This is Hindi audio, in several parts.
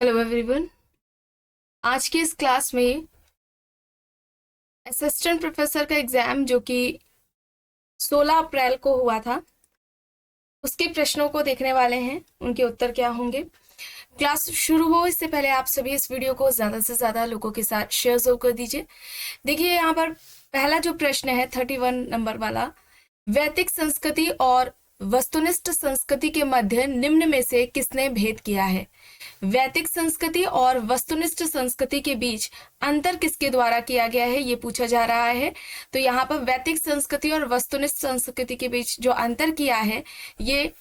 Hello everyone. आज की इस क्लास में असिस्टेंट प्रोफेसर का एग्जाम जो कि 16 अप्रैल को हुआ था उसके प्रश्नों को देखने वाले हैं, उनके उत्तर क्या होंगे। क्लास शुरू हो इससे पहले आप सभी इस वीडियो को ज़्यादा से ज़्यादा लोगों के साथ शेयर जरूर कर दीजिए। देखिए यहाँ पर पहला जो प्रश्न है 31 नंबर वाला, वैदिक संस्कृति और वस्तुनिष्ठ संस्कृति के मध्य निम्न में से किसने भेद किया है। वैदिक संस्कृति और वस्तुनिष्ठ संस्कृति के बीच अंतर किसके द्वारा किया गया है, ये पूछा जा रहा है। तो यहाँ पर वैदिक संस्कृति और वस्तुनिष्ठ संस्कृति के बीच जो अंतर किया है ये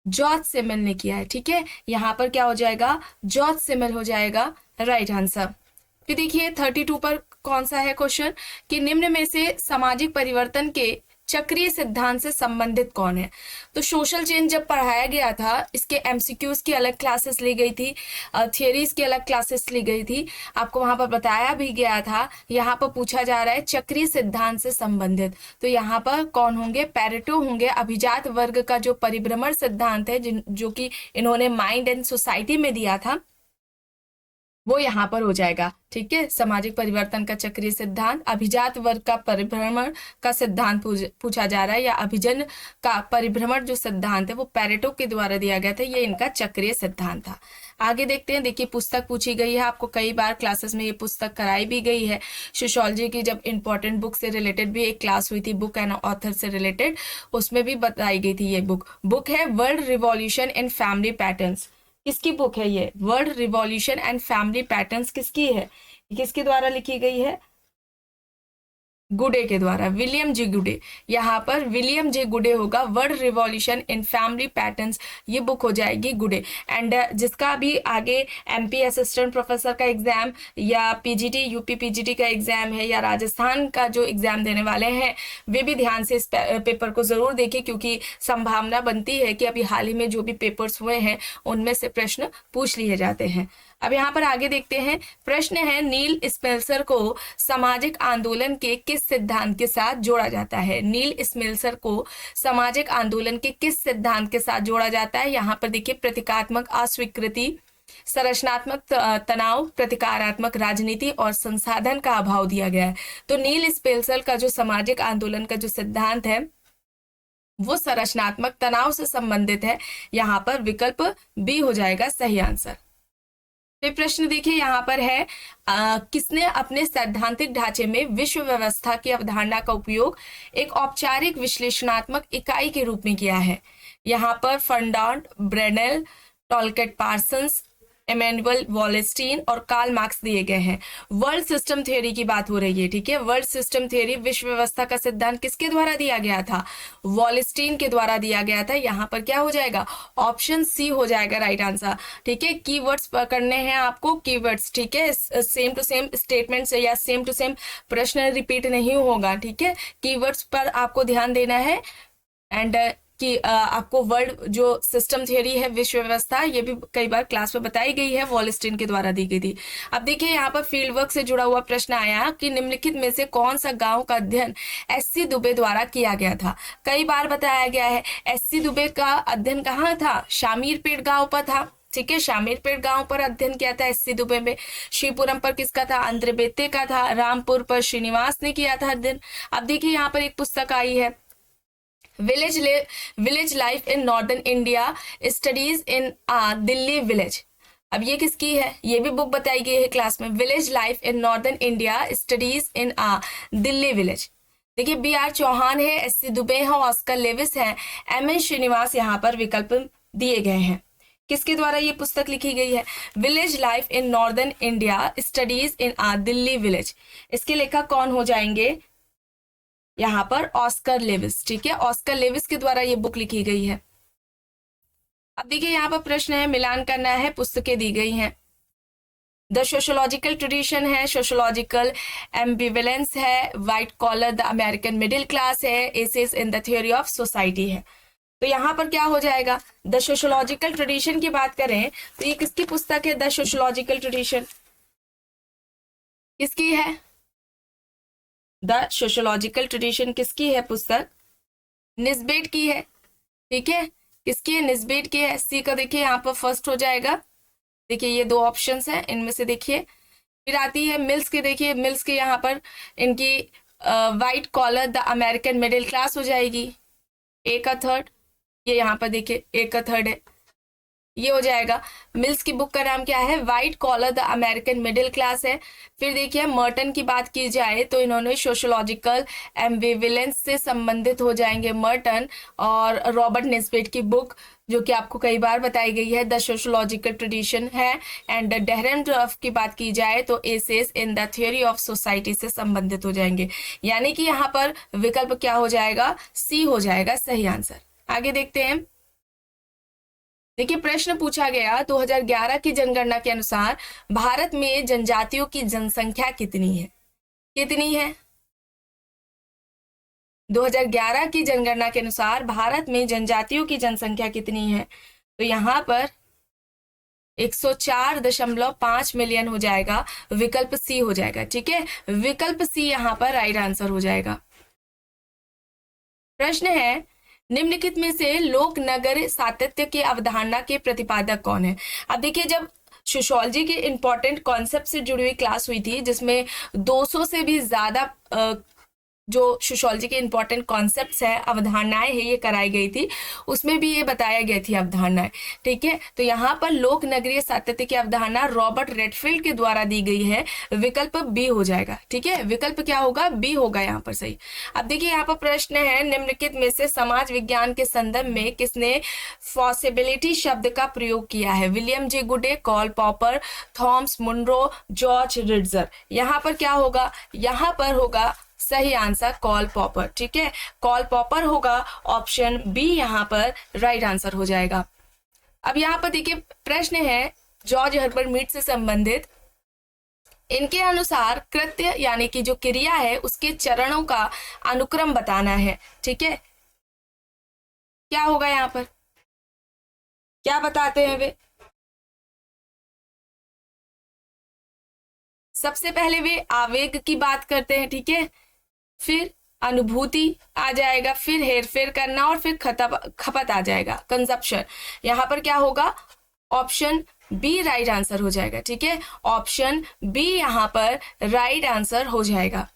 जॉर्ज सिमल ने किया है। ठीक है, यहाँ पर क्या हो जाएगा, जॉर्ज सिमल हो जाएगा राइट आंसर। फिर देखिए 32 पर कौन सा है क्वेश्चन कि निम्न में से सामाजिक परिवर्तन के चक्रीय सिद्धांत से संबंधित कौन है। तो सोशल चेंज जब पढ़ाया गया था इसके एमसीक्यूज की अलग क्लासेस ली गई थी, थियरीज की अलग क्लासेस ली गई थी, आपको वहां पर बताया भी गया था। यहाँ पर पूछा जा रहा है चक्रीय सिद्धांत से संबंधित, तो यहाँ पर कौन होंगे, पेरेटो होंगे। अभिजात वर्ग का जो परिभ्रमण सिद्धांत है जो कि इन्होंने माइंड एंड सोसाइटी में दिया था वो यहाँ पर हो जाएगा। ठीक है, सामाजिक परिवर्तन का चक्रीय सिद्धांत, अभिजात वर्ग का परिभ्रमण का सिद्धांत पूछा जा रहा है, या अभिजन का परिभ्रमण जो सिद्धांत है वो पेरेटो के द्वारा दिया गया था, ये इनका चक्रीय सिद्धांत था। आगे देखते हैं। देखिए पुस्तक पूछी गई है, आपको कई बार क्लासेस में ये पुस्तक कराई भी गई है। सोशियोलॉजी की जब इंपॉर्टेंट बुक से रिलेटेड भी एक क्लास हुई थी, बुक एंड ऑथर से रिलेटेड, उसमें भी बताई गई थी ये बुक है world revolution in family patterns. किसकी बुक है ये, world revolution and family patterns किसकी है, किसके द्वारा लिखी गई है, गुडे के द्वारा, विलियम जे गुडे। यहाँ पर विलियम जे गुडे होगा, world revolution in family patterns, ये बुक हो जाएगी गुडे। एंड जिसका भी आगे एमपी असिस्टेंट प्रोफेसर का एग्जाम या पीजीटी यूपी पीजीटी का एग्जाम है या राजस्थान का जो एग्जाम देने वाले हैं वे भी ध्यान से इस पेपर को जरूर देखें, क्योंकि संभावना बनती है कि अभी हाल ही में जो भी पेपर्स हुए हैं उनमें से प्रश्न पूछ लिए जाते हैं। अब यहाँ पर आगे देखते हैं। प्रश्न है नील स्पेल्सर को सामाजिक आंदोलन के किस सिद्धांत के साथ जोड़ा जाता है। नील स्पेल्सर को सामाजिक आंदोलन के किस सिद्धांत के साथ जोड़ा जाता है। यहाँ पर देखिए प्रतीकात्मक अस्वीकृति, संरचनात्मक तनाव, प्रतिकारात्मक राजनीति और संसाधन का अभाव दिया गया है। तो नील स्पेल्सर का जो सामाजिक आंदोलन का जो सिद्धांत है वो संरचनात्मक तनाव से संबंधित है। यहाँ पर विकल्प बी हो जाएगा सही आंसर। फिर प्रश्न देखिए यहाँ पर है किसने अपने सैद्धांतिक ढांचे में विश्व व्यवस्था की अवधारणा का उपयोग एक औपचारिक विश्लेषणात्मक इकाई के रूप में किया है। यहाँ पर फर्नांड ब्रेनेल, टॉलकेट पार्सन्स, इमैनुअल वॉलेस्टीन और कार्ल मार्क्स दिए गए हैं। वर्ल्ड सिस्टम थ्योरी की बात हो रही है। ठीक है, वर्ल्ड सिस्टम थ्योरी, विश्व व्यवस्था का सिद्धांत किसके द्वारा दिया गया था, वॉलेस्टीन के द्वारा दिया गया था। यहाँ पर क्या हो जाएगा, ऑप्शन सी हो जाएगा राइट आंसर। ठीक है, कीवर्ड्स पकड़ने हैं आपको, कीवर्ड्स। ठीक है, सेम टू सेम स्टेटमेंट से या सेम टू सेम प्रश्न रिपीट नहीं होगा। ठीक है, कीवर्ड्स पर आपको ध्यान देना है। एंड कि आपको वर्ल्ड जो सिस्टम थ्योरी है, विश्व व्यवस्था, ये भी कई बार क्लास में बताई गई है, वॉलेस्टीन के द्वारा दी गई थी। अब देखिए यहाँ पर फील्ड वर्क से जुड़ा हुआ प्रश्न आया कि निम्नलिखित में से कौन सा गांव का अध्ययन एससी दुबे द्वारा किया गया था। कई बार बताया गया है एससी दुबे का अध्ययन कहाँ था, शामीरपेट गांव पर था। ठीक है, शामीरपेट गांव पर अध्ययन किया था एससी दुबे में। शिवपुरम पर किसका था, अंद्रबेत्ते का था। रामपुर पर श्रीनिवास ने किया था अध्ययन। अब देखिए यहाँ पर एक पुस्तक आई है, village life in northern India, studies in Delhi village. अब ये किसकी है, ये भी बुक बताई गई है क्लास में, village life in northern India, studies in Delhi village. देखिए बी आर चौहान है, एससी दुबे है, ऑस्कर लेविस है, एम एन श्रीनिवास यहाँ पर विकल्प दिए गए हैं। किसके द्वारा ये पुस्तक लिखी गई है, village life in northern India, studies in Delhi village. इसके लेखक कौन हो जाएंगे, यहाँ पर ऑस्कर लेविस। ठीक है, ऑस्कर लेविस के द्वारा ये बुक लिखी गई है। अब देखिए यहाँ पर प्रश्न है, मिलान करना है, पुस्तकें दी गई हैं। द सोशोलॉजिकल ट्रेडिशन है, सोशोलॉजिकल एम्बिवेलेंस है, white collar the American middle class है, essays in the theory of society है। तो यहाँ पर क्या हो जाएगा, द सोशोलॉजिकल ट्रेडिशन की बात करें तो ये किसकी पुस्तक है, द सोशोलॉजिकल ट्रेडिशन किसकी है, द सोशोलॉजिकल ट्रेडिशन किसकी है पुस्तक, निस्बेट की है। ठीक है, किसकी है, निस्बेट की है। सी का देखिए यहाँ पर फर्स्ट हो जाएगा, देखिए ये दो ऑप्शंस हैं, इनमें से देखिए। फिर आती है मिल्स की, देखिए मिल्स के यहाँ पर इनकी white collar the American middle class हो जाएगी, ए का थर्ड। ये यहाँ पर देखिए ए का थर्ड है, ये हो जाएगा। मिल्स की बुक का नाम क्या है? White collar the American middle class है। फिर देखिए मर्टन की बात की जाए तो इन्होंने सोशोलॉजिकल एम्बिवेलेंस से संबंधित हो जाएंगे मर्टन। और रॉबर्ट नेस्बिट की बुक जो कि आपको कई बार बताई गई है, द सोशोलॉजिकल ट्रेडिशन है। एंड डेहरेनडॉर्फ की बात की जाए तो essays in the theory of society से संबंधित हो जाएंगे। यानी कि यहाँ पर विकल्प क्या हो जाएगा? सी हो जाएगा सही आंसर। आगे देखते हैं। देखिए प्रश्न पूछा गया 2011 की जनगणना के अनुसार भारत में जनजातियों की जनसंख्या कितनी है? कितनी है? 2011 की जनगणना के अनुसार भारत में जनजातियों की जनसंख्या कितनी है? तो यहाँ पर 104.5 मिलियन हो जाएगा, विकल्प सी हो जाएगा। ठीक है, विकल्प सी यहाँ पर राइट आंसर हो जाएगा। प्रश्न है निम्नलिखित में से लोक नगर सातत्य की अवधारणा के प्रतिपादक कौन है? अब देखिए जब सोशियोलॉजी के इंपॉर्टेंट कॉन्सेप्ट से जुड़ी हुई क्लास हुई थी जिसमें 200 से भी ज्यादा जो सोशियोलॉजी के इंपॉर्टेंट कॉन्सेप्ट्स हैं, अवधारणाएं हैं, ये कराई गई थी, उसमें भी ये बताया गया थी अवधारणाएं। ठीक है, तो यहाँ पर लोक नगरीय सातत्य की अवधारणा रॉबर्ट रेडफील्ड के द्वारा दी गई है, विकल्प बी हो जाएगा। ठीक है, विकल्प क्या होगा? बी होगा यहाँ पर सही। अब देखिए यहाँ पर प्रश्न है निम्नलिखित में से समाज विज्ञान के संदर्भ में किसने पॉसिबिलिटी शब्द का प्रयोग किया है? William J Goode, Karl Popper, Thomas Munro, George Ritzer. यहाँ पर क्या होगा? यहाँ पर होगा सही आंसर कॉल पॉपर। ठीक है, कॉल पॉपर होगा, ऑप्शन बी यहाँ पर राइट आंसर हो जाएगा। अब यहाँ पर देखिए प्रश्न है जॉर्ज हर्बर्ट मीड से संबंधित, इनके अनुसार कृत्य यानी कि जो क्रिया है उसके चरणों का अनुक्रम बताना है। ठीक है, क्या होगा यहाँ पर? क्या बताते हैं वे? सबसे पहले वे आवेग की बात करते हैं। ठीक है, फिर अनुभूति आ जाएगा, फिर हेरफेर करना और फिर खपत आ जाएगा, कंजप्शन। यहाँ पर क्या होगा? ऑप्शन बी राइट आंसर हो जाएगा। ठीक है, ऑप्शन बी यहाँ पर राइट आंसर हो जाएगा।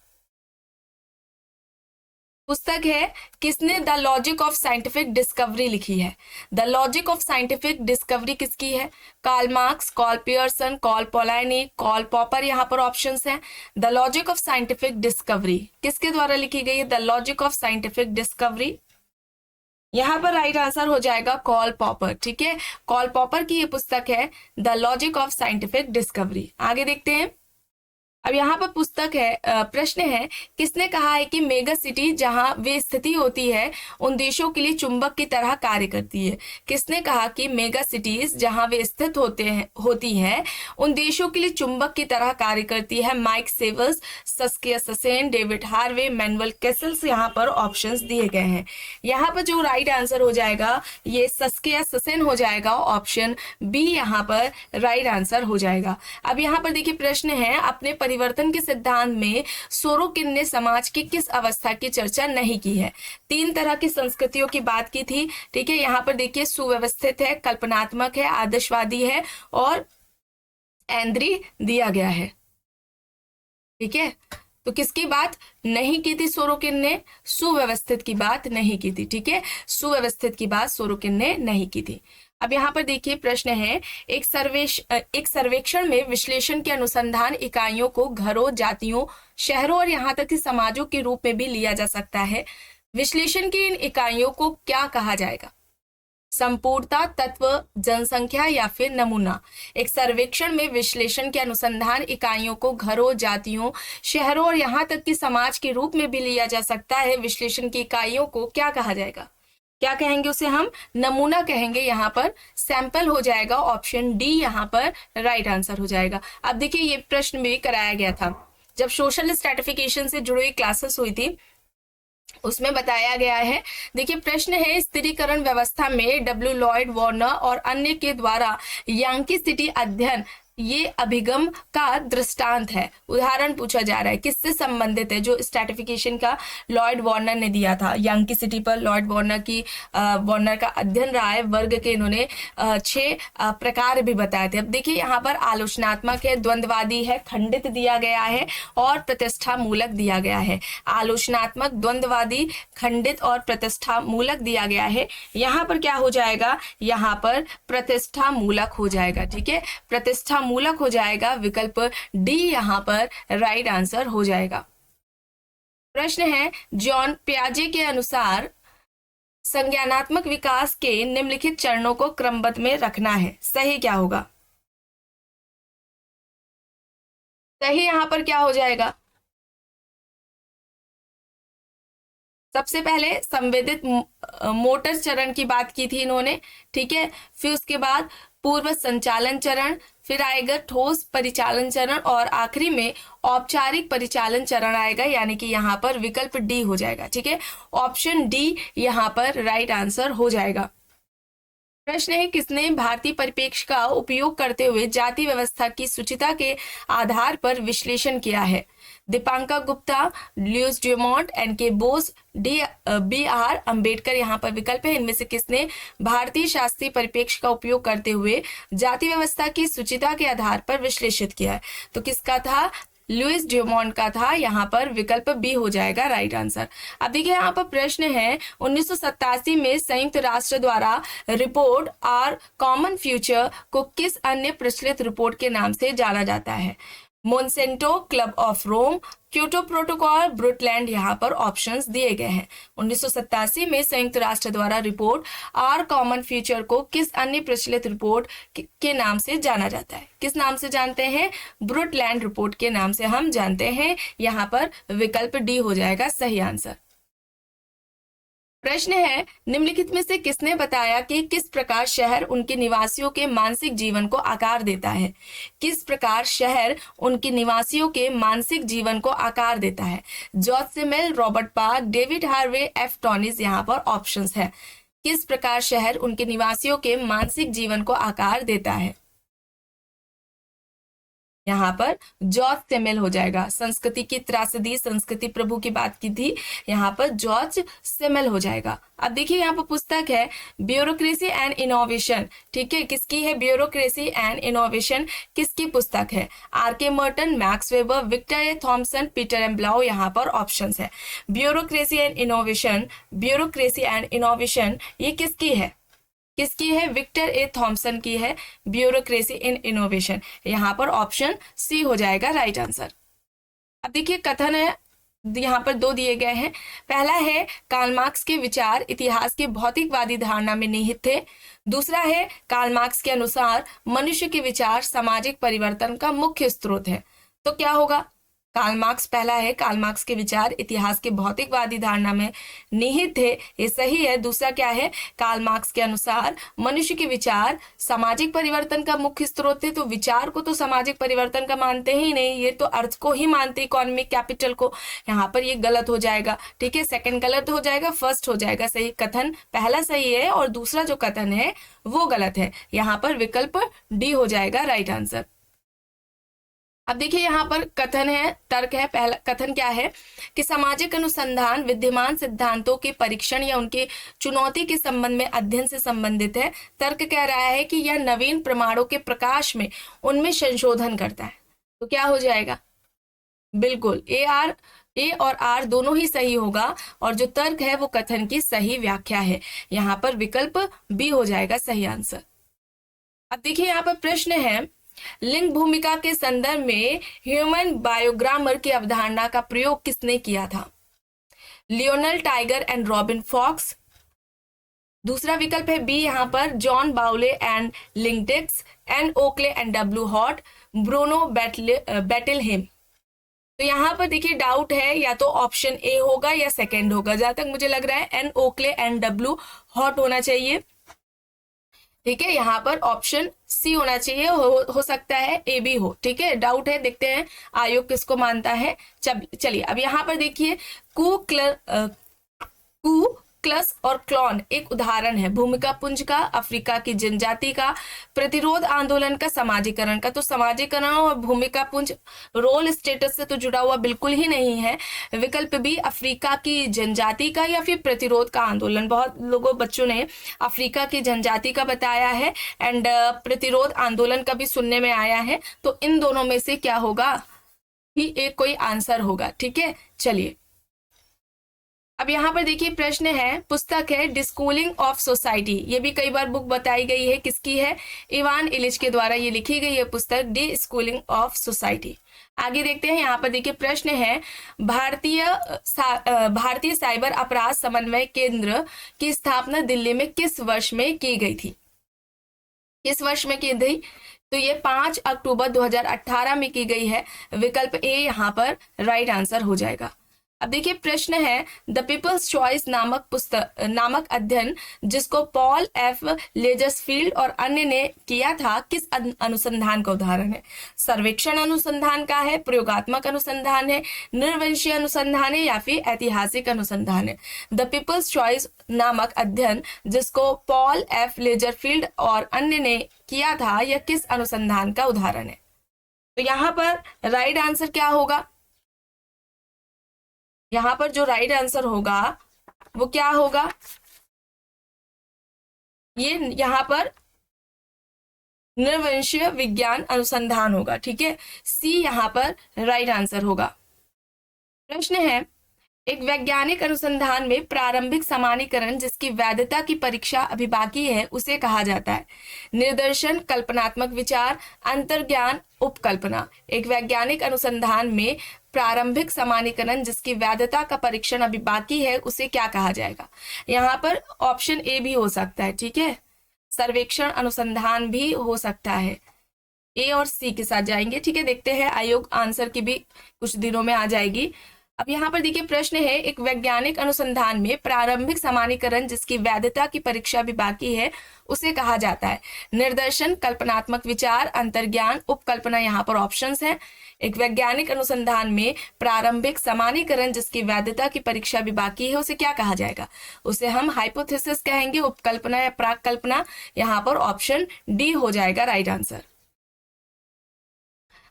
पुस्तक है किसने the logic of scientific discovery लिखी है? The logic of scientific discovery किसकी है? Karl Marx, Karl Pearson, Karl Polanyi, Karl Popper. यहाँ पर ऑप्शंस हैं। The logic of scientific discovery किसके द्वारा लिखी गई है? The logic of scientific discovery, यहाँ पर राइट आंसर हो जाएगा कॉल पॉपर। ठीक है, कॉल पॉपर की ये पुस्तक है the logic of scientific discovery. आगे देखते हैं। अब यहाँ पर पुस्तक है, प्रश्न है किसने कहा है कि मेगा सिटी जहां वे स्थिति होती है उन देशों के लिए चुंबक की तरह कार्य करती है? किसने कहा कि मेगा सिटीज जहां वे स्थित होती हैं उन देशों के लिए चुंबक की तरह कार्य करती है? माइक सेवर्स, Saskia Sassen, David Harvey, Manuel Castells. यहाँ पर ऑप्शंस दिए गए हैं। यहाँ पर जो राइट आंसर हो जाएगा ये सस्किया ससेन हो जाएगा, ऑप्शन बी यहाँ पर राइट आंसर हो जाएगा। अब यहाँ पर देखिए प्रश्न है अपने परिवर्तन के सिद्धांत में सोरोकिन ने समाज की किस अवस्था की चर्चा नहीं की है? 3 तरह की संस्कृतियों की बात की थी। ठीक है, यहाँ पर देखिए सुव्यवस्थित है, कल्पनात्मक है, आदर्शवादी है और ऐन्द्री दिया गया है। ठीक है, तो किसकी बात नहीं की थी सोरोकिन ने? सुव्यवस्थित की बात नहीं की थी। ठीक है, सुव्यवस्थित की बात सोरोकिन ने नहीं की थी। अब यहाँ पर देखिए प्रश्न है एक सर्वेक्षण में विश्लेषण के अनुसंधान इकाइयों को घरों, जातियों, शहरों और यहाँ तक कि समाजों के रूप में भी लिया जा सकता है। विश्लेषण की इन इकाइयों को क्या कहा जाएगा? संपूर्णता, तत्व, जनसंख्या या फिर नमूना? एक सर्वेक्षण में विश्लेषण के अनुसंधान इकाइयों को घरों, जातियों, शहरों और यहाँ तक कि समाज के रूप में भी लिया जा सकता है। विश्लेषण की इकाइयों को क्या कहा जाएगा? क्या कहेंगे उसे? हम नमूना कहेंगे। यहाँ पर सैंपल हो जाएगा, ऑप्शन डी यहाँ पर राइट आंसर हो जाएगा। अब देखिए ये प्रश्न भी कराया गया था जब सोशल स्ट्रैटिफिकेशन से जुड़ी हुई क्लासेस हुई थी, उसमें बताया गया है। देखिए प्रश्न है स्थिरीकरण व्यवस्था में डब्ल्यू लॉयड वार्नर और अन्य के द्वारा यांकी सिटी अध्ययन ये अभिगम का दृष्टांत है। उदाहरण पूछा जा रहा है, किससे संबंधित है? जो स्ट्रैटिफिकेशन का लॉर्ड वार्नर ने दिया था यंग की सिटी पर, लॉर्ड वार्नर का अध्ययन रहा है, वर्ग के इन्होंने 6 प्रकार भी बताए थे। अब देखिए यहाँ पर आलोचनात्मक है, द्वंद्ववादी है, खंडित दिया गया है और प्रतिष्ठा मूलक दिया गया है। आलोचनात्मक, द्वंद्ववादी, खंडित और प्रतिष्ठा मूलक दिया गया है। यहाँ पर क्या हो जाएगा? यहाँ पर प्रतिष्ठा मूलक हो जाएगा। ठीक है, प्रतिष्ठा मूलक हो जाएगा, विकल्प डी यहाँ पर राइट आंसर हो जाएगा। प्रश्न है, जॉन पियाजे के अनुसार संज्ञानात्मक विकास के निम्नलिखित चरणों को क्रमबद्ध में रखना है, सही क्या होगा? सही यहाँ पर क्या हो जाएगा? सबसे पहले संवेदित मोटर चरण की बात की थी इन्होंने, ठीक है। फिर उसके बाद पूर्व संचालन चरण, फिर आएगा ठोस परिचालन चरण और आखिरी में औपचारिक परिचालन चरण आएगा, यानी कि यहाँ पर विकल्प डी हो जाएगा। ठीक है, ऑप्शन डी यहाँ पर राइट आंसर हो जाएगा। प्रश्न है, किसने भारतीय परिप्रेक्ष्य का उपयोग करते हुए जाति व्यवस्था की सूचिता के आधार पर विश्लेषण किया है? Dipankar Gupta, Louis Dumont, N K. Bose, B R. Ambedkar यहाँ पर विकल्प है। इनमें से किसने भारतीय शास्त्रीय परिप्रेक्ष्य का उपयोग करते हुए जाति व्यवस्था की सूचिता के आधार पर विश्लेषित किया है? तो किसका था? लुइस ड्यूमोंट का था। यहाँ पर विकल्प बी हो जाएगा राइट आंसर। अब देखिए यहाँ पर प्रश्न है, 1987 में संयुक्त राष्ट्र द्वारा रिपोर्ट आर कॉमन फ्यूचर को किस अन्य प्रचलित रिपोर्ट के नाम से जाना जाता है? Monsanto, club of Rome, Kyoto protocol, Brundtland यहाँ पर ऑप्शंस दिए गए हैं। 1987 में संयुक्त राष्ट्र द्वारा रिपोर्ट आर कॉमन फ्यूचर को किस अन्य प्रचलित रिपोर्ट के नाम से जाना जाता है? किस नाम से जानते हैं? ब्रुटलैंड रिपोर्ट के नाम से हम जानते हैं। यहाँ पर विकल्प डी हो जाएगा सही आंसर। प्रश्न है, निम्नलिखित में से किसने बताया कि किस प्रकार शहर उनके निवासियों के मानसिक जीवन को आकार देता है? किस प्रकार शहर उनके निवासियों के मानसिक जीवन को आकार देता है? George Simmel, Robert park, David Harvey, F टॉनिस यहाँ पर ऑप्शंस है। किस प्रकार शहर उनके निवासियों के मानसिक जीवन को आकार देता है? यहाँ पर जॉर्ज सिमेल हो जाएगा। संस्कृति की त्रासदी, संस्कृति प्रभु की बात की थी, यहाँ पर जॉर्ज सिमेल हो जाएगा। अब देखिए यहाँ पर पुस्तक है ब्यूरोक्रेसी एंड इनोवेशन, ठीक है। किसकी है? ब्यूरोक्रेसी एंड इनोवेशन किसकी पुस्तक है? R K. Merton, Max Weber, Victor A. Thompson, Peter M Blau यहाँ पर ऑप्शंस है। ब्यूरोक्रेसी एंड इनोवेशन ये किसकी है? किसकी है? Victor A. थॉमसन की है ब्यूरोक्रेसी इन इनोवेशन। यहाँ पर ऑप्शन सी हो जाएगा राइट आंसर। अब देखिए कथन है, यहाँ पर 2 दिए गए हैं। पहला है, कार्ल मार्क्स के विचार इतिहास की भौतिकवादी धारणा में निहित थे। दूसरा है, कार्ल मार्क्स के अनुसार मनुष्य के विचार सामाजिक परिवर्तन का मुख्य स्रोत है। तो क्या होगा? कार्ल मार्क्स पहला है, कार्ल मार्क्स के विचार इतिहास के भौतिकवादी धारणा में निहित थे, ये सही है। दूसरा क्या है? कार्ल मार्क्स के अनुसार मनुष्य के विचार सामाजिक परिवर्तन का मुख्य स्रोत थे। तो विचार को तो सामाजिक परिवर्तन का मानते ही नहीं, ये तो अर्थ को ही मानते, इकोनॉमिक कैपिटल को। यहाँ पर ये गलत हो जाएगा, ठीक है। सेकंड गलत हो जाएगा, फर्स्ट हो जाएगा सही। कथन पहला सही है और दूसरा जो कथन है वो गलत है। यहाँ पर विकल्प डी हो जाएगा राइट आंसर। अब देखिए यहाँ पर कथन है, तर्क है। पहला कथन क्या है कि सामाजिक अनुसंधान विद्यमान सिद्धांतों के परीक्षण या उनके चुनौती के संबंध में अध्ययन से संबंधित है। तर्क कह रहा है कि यह नवीन प्रमाणों के प्रकाश में उनमें संशोधन करता है। तो क्या हो जाएगा? बिल्कुल ए और आर दोनों ही सही होगा और जो तर्क है वो कथन की सही व्याख्या है। यहाँ पर विकल्प बी हो जाएगा सही आंसर। अब देखिए यहाँ पर प्रश्न है, लिंग भूमिका के संदर्भ में ह्यूमन बायोग्रामर की अवधारणा का प्रयोग किसने किया था? Lionel Tiger and Robin Fox. दूसरा विकल्प है बी यहाँ पर जॉन बाउले एंड लिंगटेक्स, Ann Oakley and W Holt, Bruno Bettelheim. तो यहाँ पर देखिए डाउट है, या तो ऑप्शन ए होगा या सेकंड होगा। जहां तक मुझे लग रहा है Ann Oakley and W Hart होना चाहिए, ठीक है। यहाँ पर ऑप्शन सी होना चाहिए, हो सकता है ए भी हो, ठीक है। डाउट है, देखते हैं आयोग किसको मानता है। चलिए अब यहाँ पर देखिए कू स्क्लस और क्लॉन एक उदाहरण है भूमिका पुंज का, अफ्रीका की जनजाति का, प्रतिरोध आंदोलन का, समाजीकरण का। तो समाजीकरण और भूमिका पुंज रोल स्टेटस से तो जुड़ा हुआ बिल्कुल ही नहीं है। विकल्प बी अफ्रीका की जनजाति का या फिर प्रतिरोध का आंदोलन। बहुत लोगों बच्चों ने अफ्रीका की जनजाति का बताया है एंड प्रतिरोध आंदोलन का भी सुनने में आया है। तो इन दोनों में से क्या होगा, ही एक कोई आंसर होगा। ठीक है, चलिए अब यहाँ पर देखिए प्रश्न है, पुस्तक है डिस्कूलिंग ऑफ सोसाइटी। ये भी कई बार बुक बताई गई है, किसकी है, इवान इलिच के द्वारा ये लिखी गई है पुस्तक डिस्कूलिंग ऑफ सोसाइटी। आगे देखते हैं, यहाँ पर देखिए प्रश्न है, भारतीय साइबर अपराध समन्वय केंद्र की स्थापना दिल्ली में किस वर्ष में की गई थी? किस वर्ष में की गई? तो ये 5 अक्टूबर 2018 में की गई है। विकल्प ए यहाँ पर राइट आंसर हो जाएगा। अब देखिए प्रश्न है, द पीपल्स चॉइस नामक अध्ययन जिसको पॉल एफ लेजर्सफील्ड और अन्य ने किया था, किस अनुसंधान का उदाहरण है? सर्वेक्षण अनुसंधान का है, प्रयोगात्मक अनुसंधान है, निर्वंशीय अनुसंधान है या फिर ऐतिहासिक अनुसंधान है? द पीपल्स चॉइस नामक अध्ययन जिसको पॉल एफ लेजरफील्ड और अन्य ने किया था, यह किस अनुसंधान का उदाहरण है? तो यहाँ पर राइट आंसर क्या होगा? यहाँ पर जो राइट आंसर होगा वो क्या होगा, ये यहाँ पर निर्वंशीय विज्ञान अनुसंधान होगा। ठीक है, सी यहाँ पर राइट आंसर होगा। प्रश्न है, एक वैज्ञानिक अनुसंधान में प्रारंभिक समानीकरण जिसकी वैधता की परीक्षा अभी बाकी है उसे कहा जाता है? निदर्शन, कल्पनात्मक विचार, अंतर्ज्ञान, उपकल्पना। एक वैज्ञानिक अनुसंधान में प्रारंभिक समानीकरण जिसकी वैधता का परीक्षण अभी बाकी है उसे क्या कहा जाएगा? यहाँ पर ऑप्शन ए भी हो सकता है। ठीक है, सर्वेक्षण अनुसंधान भी हो सकता है। ए और सी के साथ जाएंगे। ठीक है, देखते हैं, आयोग आंसर की भी कुछ दिनों में आ जाएगी। अब यहाँ पर देखिए प्रश्न है, एक वैज्ञानिक अनुसंधान में प्रारंभिक समानीकरण जिसकी वैधता की परीक्षा भी बाकी है उसे कहा जाता है? निर्दर्शन, कल्पनात्मक विचार, अंतर्ज्ञान, उपकल्पना। यहाँ पर ऑप्शंस हैं। एक वैज्ञानिक अनुसंधान में प्रारंभिक समानीकरण जिसकी वैधता की परीक्षा भी बाकी है उसे क्या कहा जाएगा? उसे हम हाइपोथेसिस कहेंगे, उपकल्पना या प्राक कल्पना। यहाँ पर ऑप्शन डी हो जाएगा राइट आंसर।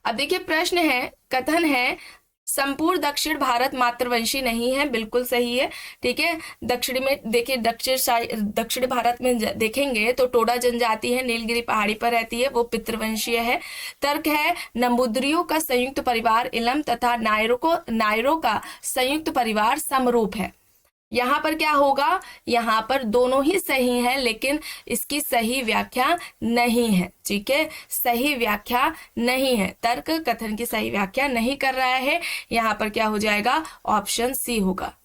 अब देखिए प्रश्न है, कथन है, संपूर्ण दक्षिण भारत मातृवंशी नहीं है। बिल्कुल सही है। ठीक है, दक्षिण में देखिए, दक्षिण भारत में देखेंगे तो टोडा जनजाति है, नीलगिरी पहाड़ी पर रहती है, वो पितृवंशीय है। तर्क है, नंबूद्रियों का संयुक्त परिवार इलम तथा नायरों का संयुक्त परिवार समरूप है। यहाँ पर क्या होगा, यहाँ पर दोनों ही सही हैं लेकिन इसकी सही व्याख्या नहीं है। ठीक है, सही व्याख्या नहीं है, तर्क कथन की सही व्याख्या नहीं कर रहा है। यहाँ पर क्या हो जाएगा, ऑप्शन सी होगा।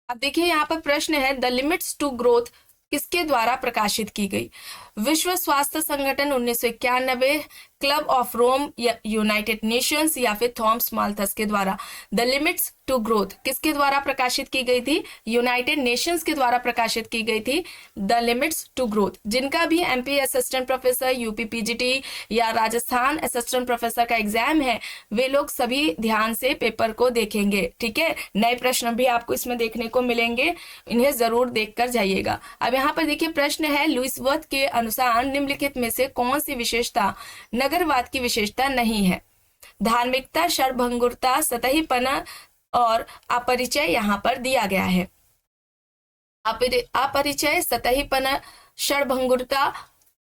अब देखिए यहाँ पर प्रश्न है, द लिमिट्स टू ग्रोथ किसके द्वारा प्रकाशित की गई? विश्व स्वास्थ्य संगठन 1991, क्लब ऑफ रोम या यूनाइटेड नेशंस या फिर थॉमस माल्थस के द्वारा? द लिमिट्स टू ग्रोथ किसके द्वारा प्रकाशित की गई थी? यूनाइटेड नेशंस के द्वारा प्रकाशित की गई थी द लिमिट्स टू ग्रोथ। जिनका भी MP assistant professor, UP PGT या राजस्थान असिस्टेंट प्रोफेसर का एग्जाम है वे लोग सभी ध्यान से पेपर को देखेंगे। ठीक है, नए प्रश्न भी आपको इसमें देखने को मिलेंगे, इन्हें जरूर देखकर जाइएगा। अब यहाँ पर देखिए प्रश्न है, लुईस वर्थ के अनुसार निम्नलिखित में से कौन सी विशेषता नगरवाद की विशेषता नहीं है? धार्मिकता, शर्वभंगुरता, सतहीपना और अपरिचय यहाँ पर दिया गया है। अपरिचय, सतहीपना, शर्वभंगुरता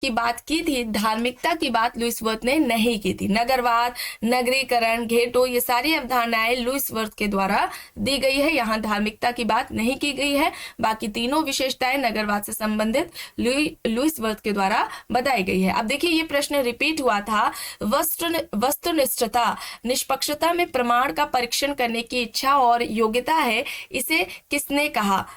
की बात की थी, धार्मिकता की बात लुईस वर्थ ने नहीं की थी। नगरवाद, नगरीकरण, घेटो, ये सारी अवधारणाएं लुईस वर्थ के द्वारा दी गई है, यहाँ धार्मिकता की बात नहीं की गई है। बाकी तीनों विशेषताएं नगरवाद से संबंधित लुईस वर्थ के द्वारा बताई गई है। अब देखिए ये प्रश्न रिपीट हुआ था, वस्तुनिष्ठता, निष्पक्षता में प्रमाण का परीक्षण करने की इच्छा और योग्यता है, इसे किसने कहा?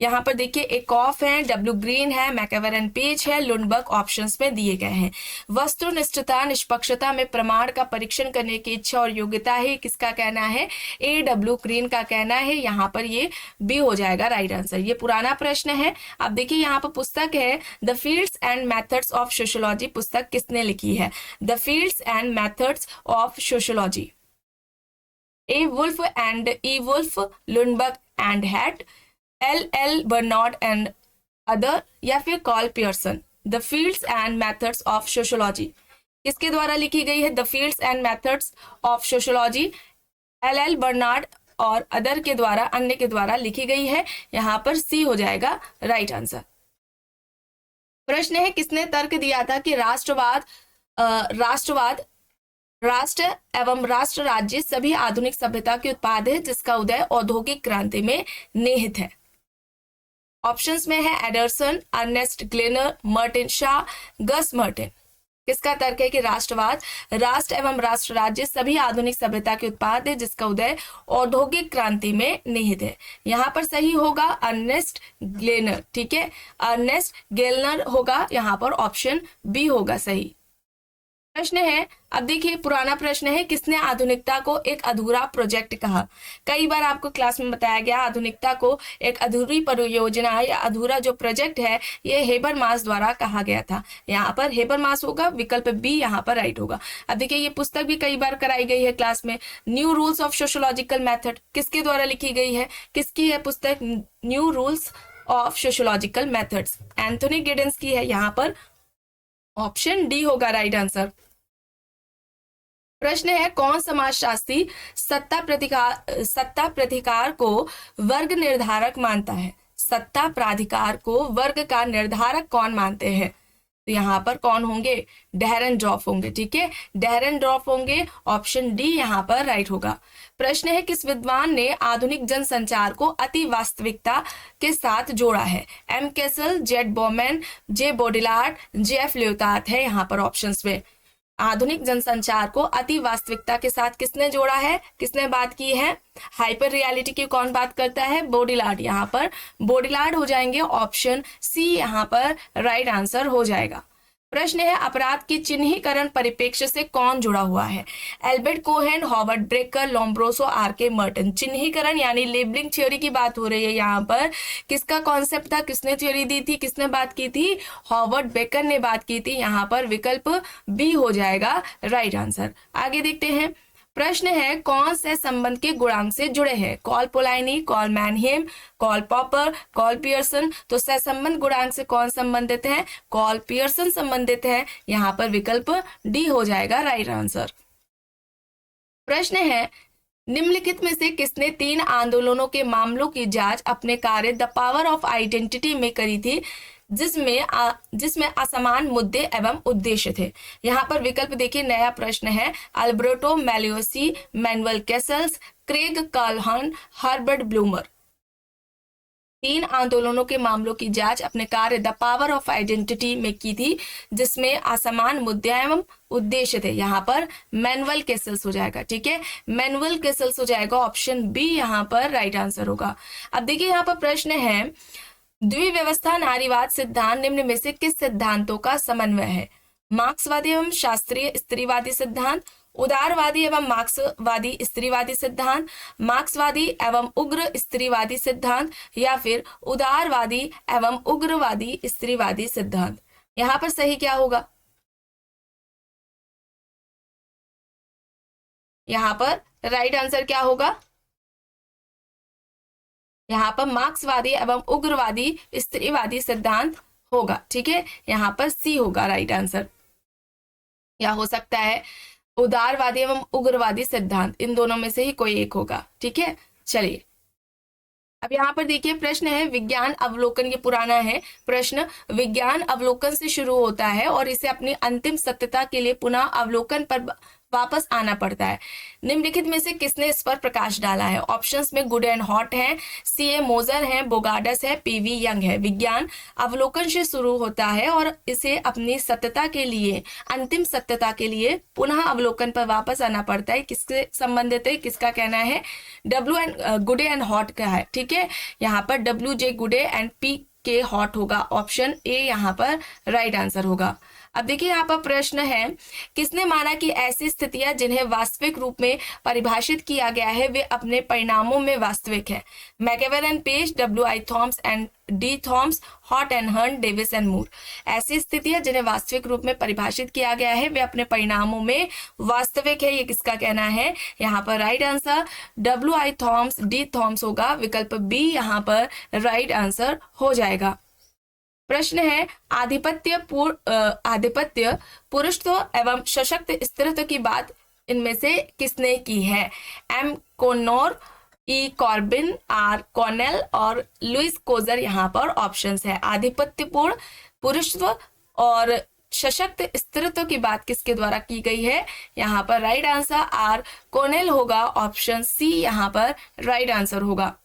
यहाँ पर देखिए एक ऑफ है, डब्ल्यू ग्रीन है, मैकेवर पेज है, लुंडबर्ग ऑप्शंस में दिए गए हैं। वस्तुनिष्ठता, निष्पक्षता में प्रमाण का परीक्षण करने की इच्छा और योग्यता है, किसका कहना है? ए डब्ल्यू ग्रीन का कहना है। यहाँ पर ये बी हो जाएगा राइट आंसर। ये पुराना प्रश्न है। अब देखिए यहाँ पर पुस्तक है the fields and methods of sociology. पुस्तक किसने लिखी है? The fields and methods of sociology. A Wolf and E Wolf, Lundberg and Hatt, L Bernard and other, या फिर Karl Pearson. The fields and methods of sociology किसके द्वारा लिखी गई है? The fields and methods of सोशियोलॉजी L बर्नार्ड और अदर के द्वारा, अन्य के द्वारा लिखी गई है। यहां पर सी हो जाएगा राइट आंसर। प्रश्न है, किसने तर्क दिया था कि राष्ट्रवाद राष्ट्र एवं राष्ट्र राज्य सभी आधुनिक सभ्यता के उत्पाद है, जिसका उदय औद्योगिक क्रांति में निहित है? ऑप्शंस में है एडरसन, अर्नेस्ट ग्लेनर, मार्टिन शाह, गस मार्टिन। किसका तर्क है कि राष्ट्रवाद राष्ट्र एवं राष्ट्र राज्य सभी आधुनिक सभ्यता के उत्पाद है, जिसका उदय औद्योगिक क्रांति में निहित है? यहां पर सही होगा अर्नेस्ट ग्लेनर। ठीक है, अर्नेस्ट गेलनर होगा, यहां पर ऑप्शन बी होगा सही। प्रश्न है, अब देखिए पुराना प्रश्न है, किसने आधुनिकता को एक अधूरा प्रोजेक्ट कहा? कई बार आपको क्लास में बताया गया आधुनिकता को एक अधूरी परियोजना या अधूरा जो प्रोजेक्ट है, ये हेबरमास द्वारा कहा गया था। यहाँ पर हेबरमास होगा, विकल्प बी यहाँ पर राइट होगा। अब देखिए ये पुस्तक भी कई बार कराई गई है क्लास में, new rules of sociological method किसके द्वारा लिखी गई है? किसकी है पुस्तक? New rules of sociological methods, Anthony Giddens की है। यहाँ पर ऑप्शन डी होगा राइट आंसर। प्रश्न है, कौन समाजशास्त्री सत्ता प्राधिकार को वर्ग निर्धारक मानता है? सत्ता प्राधिकार को वर्ग का निर्धारक कौन मानते हैं? तो यहाँ पर कौन होंगे? डेहरनड्रॉफ होंगे। ठीक है, डेहरनड्रॉफ होंगे, ऑप्शन डी यहाँ पर राइट होगा। प्रश्न है, किस विद्वान ने आधुनिक जनसंचार को अति वास्तविकता के साथ जोड़ा है? एम कैसल, जेड बोमैन, जे बोडिलार्ड, जे एफ ल्योतात है यहाँ पर ऑप्शंस में। आधुनिक जनसंचार को अति वास्तविकता के साथ किसने जोड़ा है, किसने बात की है? हाइपर रियलिटी की कौन बात करता है? बोडिलार्ड। यहाँ पर बोडिलार्ड हो जाएंगे, ऑप्शन सी यहाँ पर राइट आंसर हो जाएगा। प्रश्न है, अपराध के चिन्हीकरण परिप्रेक्ष्य से कौन जुड़ा हुआ है? Albert Cohen, Howard Becker, Lombroso, R K Merton. चिन्हीकरण यानी लेबलिंग थ्योरी की बात हो रही है यहाँ पर। किसका कॉन्सेप्ट था, किसने थ्योरी दी थी, किसने बात की थी? हॉवर्ड ब्रेकर ने बात की थी। यहाँ पर विकल्प बी हो जाएगा राइट आंसर। आगे देखते हैं। प्रश्न है, कौन से संबंध के गुणांक से जुड़े हैं? Karl Polanyi, Karl Mannheim, Karl Popper, Karl Pearson. तो सहसंबंध गुणांक से कौन संबंधित है? कॉल पियर्सन संबंधित है। यहाँ पर विकल्प डी हो जाएगा राइट आंसर। प्रश्न है, निम्नलिखित में से किसने 3 आंदोलनों के मामलों की जांच अपने कार्य द पावर ऑफ आइडेंटिटी में करी थी, जिसमें असमान मुद्दे एवं उद्देश्य थे? यहाँ पर विकल्प देखिए, नया प्रश्न है। Alberto Melucci, Manuel Castells, Craig Calhoun, Herbert Blumer. 3 आंदोलनों के मामलों की जांच अपने कार्य द पावर ऑफ आइडेंटिटी में की थी, जिसमें असमान मुद्दे एवं उद्देश्य थे। यहाँ पर मैनुअल कैसल्स हो जाएगा। ठीक है, मैनुअल कैसल्स हो जाएगा, ऑप्शन बी यहाँ पर राइट आंसर होगा। अब देखिए यहाँ पर प्रश्न है, द्विव्यवस्था नारीवाद सिद्धांत निम्न में से किस सिद्धांतों का समन्वय है? मार्क्सवादी एवं शास्त्रीय स्त्रीवादी सिद्धांत, उदारवादी एवं मार्क्सवादी स्त्रीवादी सिद्धांत, मार्क्सवादी एवं उग्र स्त्रीवादी सिद्धांत, या फिर उदारवादी एवं उग्रवादी स्त्रीवादी सिद्धांत? यहाँ पर सही क्या होगा? यहाँ पर राइट आंसर क्या होगा? यहाँ पर मार्क्सवादी एवं उग्रवादी स्त्रीवादी सिद्धांत होगा। ठीक है, यहाँ पर सी होगा राइट आंसर, या हो सकता है उदारवादी एवं उग्रवादी सिद्धांत, इन दोनों में से ही कोई एक होगा। ठीक है, चलिए अब यहाँ पर देखिए प्रश्न है, विज्ञान अवलोकन, ये पुराना है प्रश्न। विज्ञान अवलोकन से शुरू होता है और इसे अपनी अंतिम सत्यता के लिए पुनः अवलोकन पर वापस आना पड़ता है। निम्नलिखित में से किसने इस पर प्रकाश डाला है? ऑप्शंस में गुड एंड हॉट है, सीए मोजर है, बोगार्डस है, पीवी यंग है। विज्ञान अवलोकन से शुरू होता है और इसे अपनी सत्यता के लिए, अंतिम सत्यता के लिए पुनः अवलोकन पर वापस आना पड़ता है। किससे संबंधित है, किसका कहना है? गुडे एंड हॉट का है। ठीक है, यहाँ पर डब्ल्यू जे गुडे एंड पी के हॉट होगा, ऑप्शन ए यहाँ पर राइट आंसर होगा। अब देखिए यहाँ पर प्रश्न है, किसने माना कि ऐसी स्थितियां जिन्हें वास्तविक रूप में परिभाषित किया गया है वे अपने परिणामों में वास्तविक है? MacIver and Page, W.I. Thomas and D. Thomas, Hatt and Hearn, Davis and Moore. ऐसी स्थितियां जिन्हें वास्तविक रूप में परिभाषित किया गया है वे अपने परिणामों में वास्तविक है, ये किसका कहना है? यहाँ पर right answer W.I. Thoms, D. Thoms होगा, विकल्प बी यहाँ पर राइट आंसर हो जाएगा। प्रश्न है, आधिपत्य पुरुषत्व एवं सशक्त स्त्रीत्व की बात इनमें से किसने की है? M. कोनोर, E. Corbin, R. कॉनेल और लुइस कोजर यहाँ पर ऑप्शंस है। आधिपत्यपूर्ण पुरुषत्व और सशक्त स्त्रीत्व की बात किसके द्वारा की गई है? यहाँ पर राइट आंसर R. कॉनेल होगा, ऑप्शन सी यहाँ पर राइट आंसर होगा।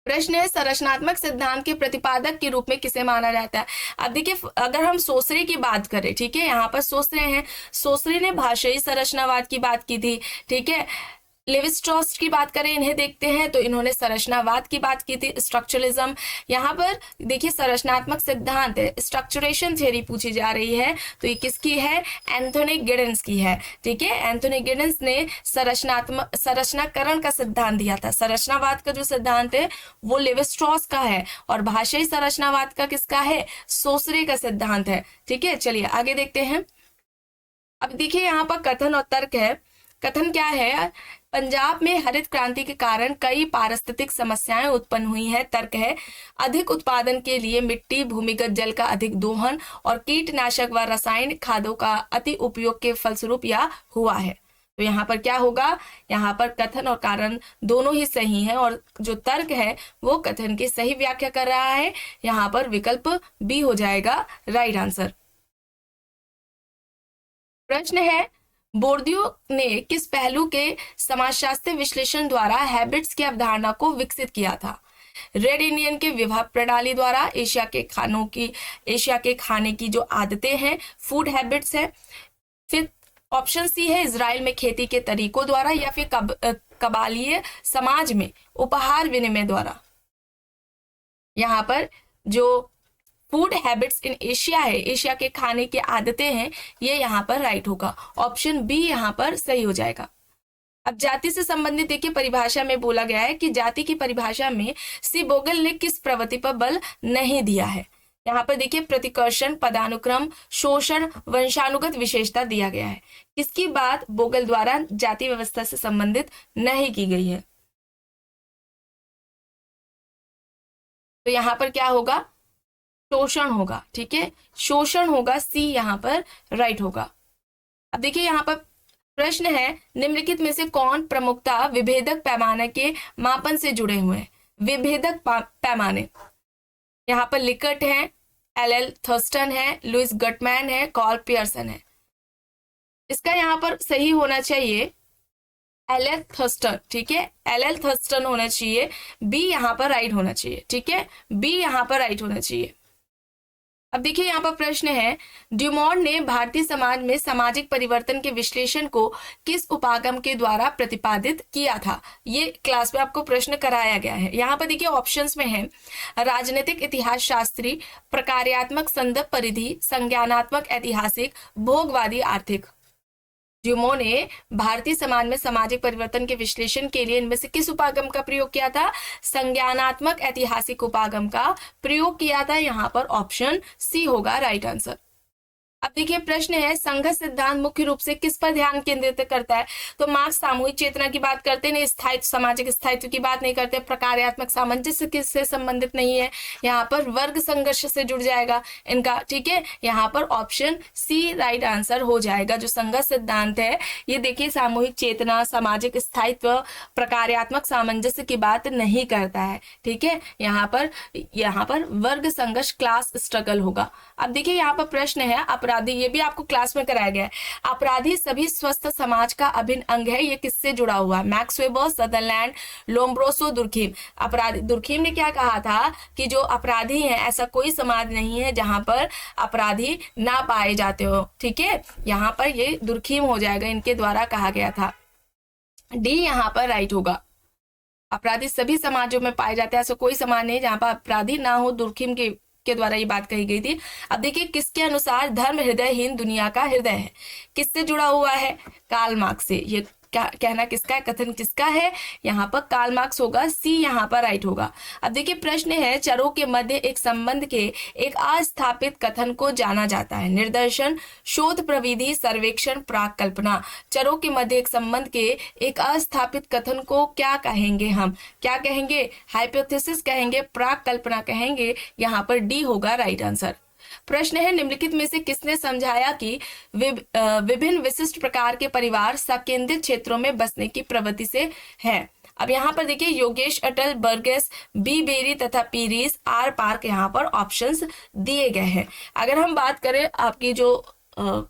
प्रश्न है, संरचनात्मक सिद्धांत के प्रतिपादक के रूप में किसे माना जाता है? अब देखिए, अगर हम सोसरे की बात करें, ठीक है, यहाँ पर सोसरे हैं, सोसरे ने भाषाई संरचनावाद की बात की थी, ठीक है। लेविस्ट्रॉस की बात करें, इन्हें देखते हैं तो इन्होंने संरचनावाद की बात की थी, स्ट्रक्चरलिज्म। यहाँ पर देखिए संरचनात्मक सिद्धांत है, स्ट्रक्चरेशन थ्योरी पूछी जा रही है, तो ये किसकी है? एंथोनी गिडन्स की है, ठीक है। एंथोनी गिडन्स ने संरचनाकरण का सिद्धांत दिया था। संरचनावाद का जो सिद्धांत है वो लेविस्ट्रॉस का है और भाषाई संरचनावाद का किसका है? सोसरे का सिद्धांत है, ठीक है। चलिए आगे देखते हैं। अब देखिए यहाँ पर कथन और तर्क है। कथन क्या है? पंजाब में हरित क्रांति के कारण कई पारिस्थितिक समस्याएं उत्पन्न हुई हैं। तर्क है, अधिक उत्पादन के लिए मिट्टी, भूमिगत जल का अधिक दोहन और कीटनाशक व रासायनिक खादों का अति उपयोग के फलस्वरूप यह हुआ है। तो यहाँ पर क्या होगा? यहाँ पर कथन और कारण दोनों ही सही हैं और जो तर्क है वो कथन की सही व्याख्या कर रहा है। यहाँ पर विकल्प बी हो जाएगा राइट आंसर। प्रश्न है, बोर्दियो ने किस पहलू के समाजशास्त्रीय विश्लेषण द्वारा हैबिट्स की अवधारणा को विकसित किया था? रेड इंडियन के विवाह प्रणाली द्वारा, एशिया के खाने की जो आदतें हैं, फूड हैबिट्स है, फिर ऑप्शन सी है इजराइल में खेती के तरीकों द्वारा, या फिर कबालीय समाज में उपहार विनिमय द्वारा। यहाँ पर जो फूड हैबिट्स इन एशिया है, एशिया के खाने की आदतें हैं, ये यहाँ पर राइट होगा, ऑप्शन बी यहाँ पर सही हो जाएगा। अब जाति से संबंधित देखिए परिभाषा में बोला गया है कि जाति की परिभाषा में सी बोगल ने किस प्रवृत्ति पर बल नहीं दिया है? यहाँ पर देखिए प्रतिकर्षण, पदानुक्रम, शोषण, वंशानुगत विशेषता दिया गया है। किसकी बात बोगल द्वारा जाति व्यवस्था से संबंधित नहीं की गई है? तो यहाँ पर क्या होगा? शोषण होगा, ठीक है, शोषण होगा, सी यहाँ पर राइट होगा। अब देखिए यहाँ पर प्रश्न है, निम्नलिखित में से कौन प्रमुखता विभेदक पैमाने के मापन से जुड़े हुए हैं? विभेदक पैमाने, यहाँ पर लिकर्ट है, एल थर्स्टन है, लुइस गटमैन है, कार्ल पियर्सन है। इसका यहाँ पर सही होना चाहिए एल थर्स्टन, ठीक है, एल थर्स्टन होना चाहिए, बी यहाँ पर राइट होना चाहिए, ठीक है, बी यहाँ पर राइट होना चाहिए। अब देखिए यहाँ पर प्रश्न है, ड्यूमॉन्ट ने भारतीय समाज में सामाजिक परिवर्तन के विश्लेषण को किस उपागम के द्वारा प्रतिपादित किया था? ये क्लास में आपको प्रश्न कराया गया है। यहाँ पर देखिए ऑप्शंस में है राजनीतिक इतिहास शास्त्री, प्रकार्यात्मक संदर्भ परिधि, संज्ञानात्मक ऐतिहासिक, भोगवादी आर्थिक। ड्यूमो ने भारतीय समाज में सामाजिक परिवर्तन के विश्लेषण के लिए इनमें से किस उपागम का प्रयोग किया था? संज्ञानात्मक ऐतिहासिक उपागम का प्रयोग किया था। यहाँ पर ऑप्शन सी होगा राइट आंसर। अब देखिए प्रश्न है, संघ सिद्धांत मुख्य रूप से किस पर ध्यान केंद्रित करता है? तो मार्क्स सामूहिक चेतना की बात करते हैं, स्थायित्व, सामाजिक स्थायित्व की बात नहीं करते, प्रकार्यात्मक सामंजस्य किससे संबंधित नहीं है, यहाँ पर वर्ग संघर्ष से जुड़ जाएगा इनका, ठीक है। यहाँ पर ऑप्शन सी राइट आंसर हो जाएगा। जो संघ सिद्धांत है ये देखिए सामूहिक चेतना, सामाजिक स्थायित्व, प्रकार्यात्मक सामंजस्य की बात नहीं करता है, ठीक है। यहाँ पर वर्ग संघर्ष, क्लास स्ट्रगल होगा। अब देखिए यहाँ पर प्रश्न है, अपराधी, ये भी आपको क्लास में कराया गया है, अपराधी सभी स्वस्थ समाज का अभिन्न अंग है, ये किससे जुड़ा हुआ है? Max weber, Sutherland, Lombroso, Durkheim. अपराधी, दुर्खीम ने क्या कहा था कि जो अपराधी हैं ऐसा कोई समाज नहीं है जहां पर अपराधी ना पाए जाते हो, ठीक है। यहाँ पर ये दुर्खीम हो जाएगा, इनके द्वारा कहा गया था, डी यहाँ पर राइट होगा। अपराधी सभी समाजों में पाए जाते हैं, ऐसा कोई समाज नहीं जहां पर अपराधी ना हो, दुर्खीम के के द्वारा ये बात कही गई थी। अब देखिए किसके अनुसार धर्म हृदयहीन दुनिया का हृदय है, किससे जुड़ा हुआ है, कार्ल मार्क्स से। ये कहना किसका है, कथन किसका है, यहाँ पर कार्ल मार्क्स होगा, सी यहाँ पर राइट होगा। अब देखिए प्रश्न है, चरों के मध्य एक संबंध के एक अस्थापित कथन को जाना जाता है। निदर्शन, शोध प्रविधि, सर्वेक्षण, प्राक कल्पना। चरों के मध्य एक संबंध के एक अस्थापित कथन को क्या कहेंगे, हम क्या कहेंगे, हाइपोथेसिस कहेंगे, प्राक कल्पना कहेंगे। यहाँ पर डी होगा राइट आंसर। प्रश्न है, निम्नलिखित में से किसने समझाया कि विभिन्न विशिष्ट प्रकार के परिवार सकेंद्रित क्षेत्रों में बसने की प्रवृत्ति से है। अब यहाँ पर देखिए योगेश अटल, बर्गेस, बी बेरी तथा पीरीज, आर पार्क यहाँ पर ऑप्शंस दिए गए हैं। अगर हम बात करें आपकी जो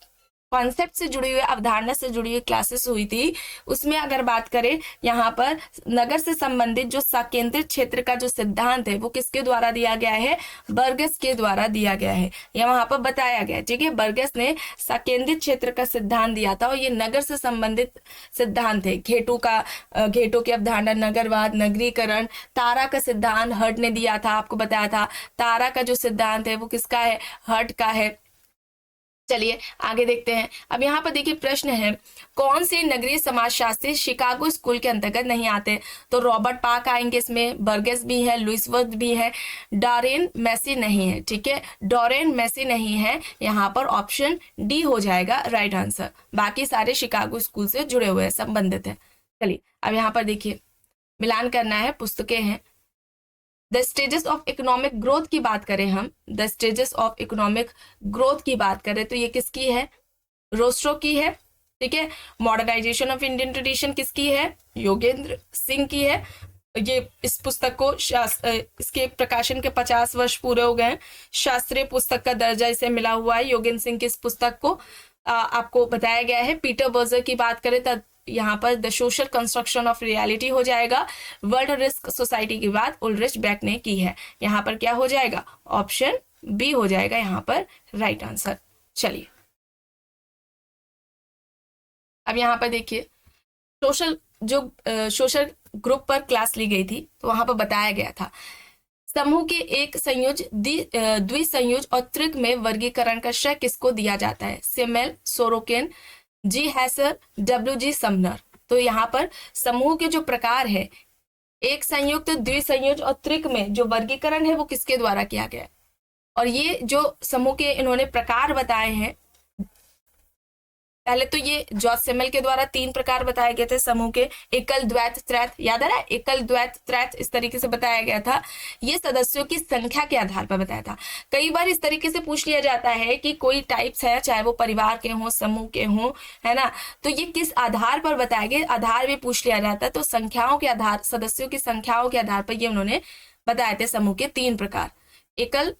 कॉन्सेप्ट से जुड़ी हुई, अवधारणा से जुड़ी हुई क्लासेस हुई थी, उसमें अगर बात करें यहाँ पर नगर से संबंधित जो सकेंद्रित क्षेत्र का जो सिद्धांत है वो किसके द्वारा दिया गया है, बर्गेस के द्वारा दिया गया है। यह वहां पर बताया गया है, ठीक है। बर्गेस ने सकेंद्रित क्षेत्र का सिद्धांत दिया था और ये नगर से संबंधित सिद्धांत है। घेटों की अवधारणा, नगरवाद, नगरीकरण, तारा का सिद्धांत हर्ट ने दिया था, आपको बताया था। तारा का जो सिद्धांत है वो किसका है, हर्ट का है। चलिए आगे देखते हैं। अब यहाँ पर देखिए प्रश्न है, कौन से नगरीय समाजशास्त्री शिकागो स्कूल के अंतर्गत नहीं आते। तो रॉबर्ट पार्क आएंगे इसमें, बर्गेस भी है, लुइस वर्थ भी है, डॉरेन मैसी नहीं है, ठीक है। डॉरेन मैसी नहीं है, यहाँ पर ऑप्शन डी हो जाएगा राइट आंसर। बाकी सारे शिकागो स्कूल से जुड़े हुए हैं, संबंधित है। चलिए अब यहाँ पर देखिए मिलान करना है, पुस्तकें हैं। The stages of economic growth की बात करें हम, the stages of economic growth की बात करें तो ये किसकी है, रोस्ट्रो की है, ठीक है। मॉडर्नाइजेशन ऑफ इंडियन ट्रेडिशन किसकी है, योगेंद्र सिंह की है। ये इस पुस्तक को इसके प्रकाशन के 50 वर्ष पूरे हो गए हैं। शास्त्रीय पुस्तक का दर्जा इसे मिला हुआ है योगेंद्र सिंह की इस पुस्तक को। आपको बताया गया है। पीटर बर्जर की बात करें तो यहाँ पर the social construction of reality हो जाएगा। वर्ल्ड रिस्क सोसाइटी की बात उल्ड्रिच बेक ने की है। यहाँ पर क्या हो जाएगा, ऑप्शन बी हो जाएगा यहाँ पर राइट आंसर। चलिए अब यहाँ पर देखिए सोशल ग्रुप पर क्लास ली गई थी तो वहां पर बताया गया था समूह के एक संयुज, द्विसंयुज और त्रिक में वर्गीकरण का श्रेय किसको दिया जाता है, सेमेल, सोरोकिन, जी हैसर, डब्ल्यू.जी. समनर। तो यहाँ पर समूह के जो प्रकार है, एक संयुक्त, द्विसंयुज और त्रिक में जो वर्गीकरण है वो किसके द्वारा किया गया है। और ये जो समूह के इन्होंने प्रकार बताए हैं, पहले तो ये जॉर्ज सेमेल के द्वारा 3 प्रकार बताए गए थे समूह के, एकल, द्वैत, त्रैत। याद आ रहा है, एकल, द्वैत, त्रैत इस तरीके से बताया गया था। ये सदस्यों की संख्या के आधार पर बताया था। कई बार इस तरीके से पूछ लिया जाता है कि कोई टाइप्स है, चाहे वो परिवार के हों, समूह के हों, है ना, तो ये किस आधार पर बताए गए, आधार भी पूछ लिया जाता है। तो संख्याओं के आधार, सदस्यों की संख्याओं के आधार पर ये उन्होंने बताए थे समूह के 3 प्रकार, एकल,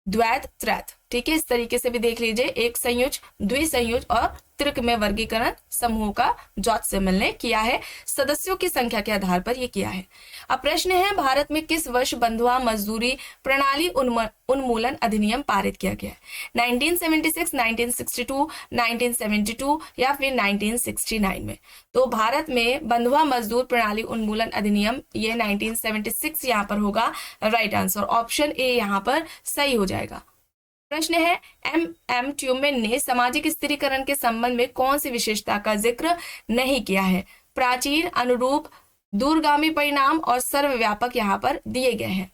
द्वैत, त्रैत, ठीक है। इस तरीके से भी देख लीजिए, एक संयुज, द्विसंयुज और त्रिक में वर्गीकरण समूह का जॉर्ज सेमेल ने किया है, सदस्यों की संख्या के आधार पर यह किया है। अब प्रश्न है, भारत में किस वर्ष बंधुआ मजदूरी प्रणाली उन्मूलन अधिनियम पारित किया गया है, 1976, 1962, 1972 या फिर 1969 में। तो भारत में बंधुआ मजदूर प्रणाली उन्मूलन अधिनियम ये 1976 यहाँ पर होगा राइट आंसर। ऑप्शन ए यहाँ पर सही हो जाएगा। प्रश्न है, एम ट्यूमेन ने सामाजिक स्थिरीकरण के संबंध में कौन सी विशेषता का जिक्र नहीं किया है, प्राचीन, अनुरूप, दूरगामी परिणाम और सर्वव्यापक यहाँ पर दिए गए हैं।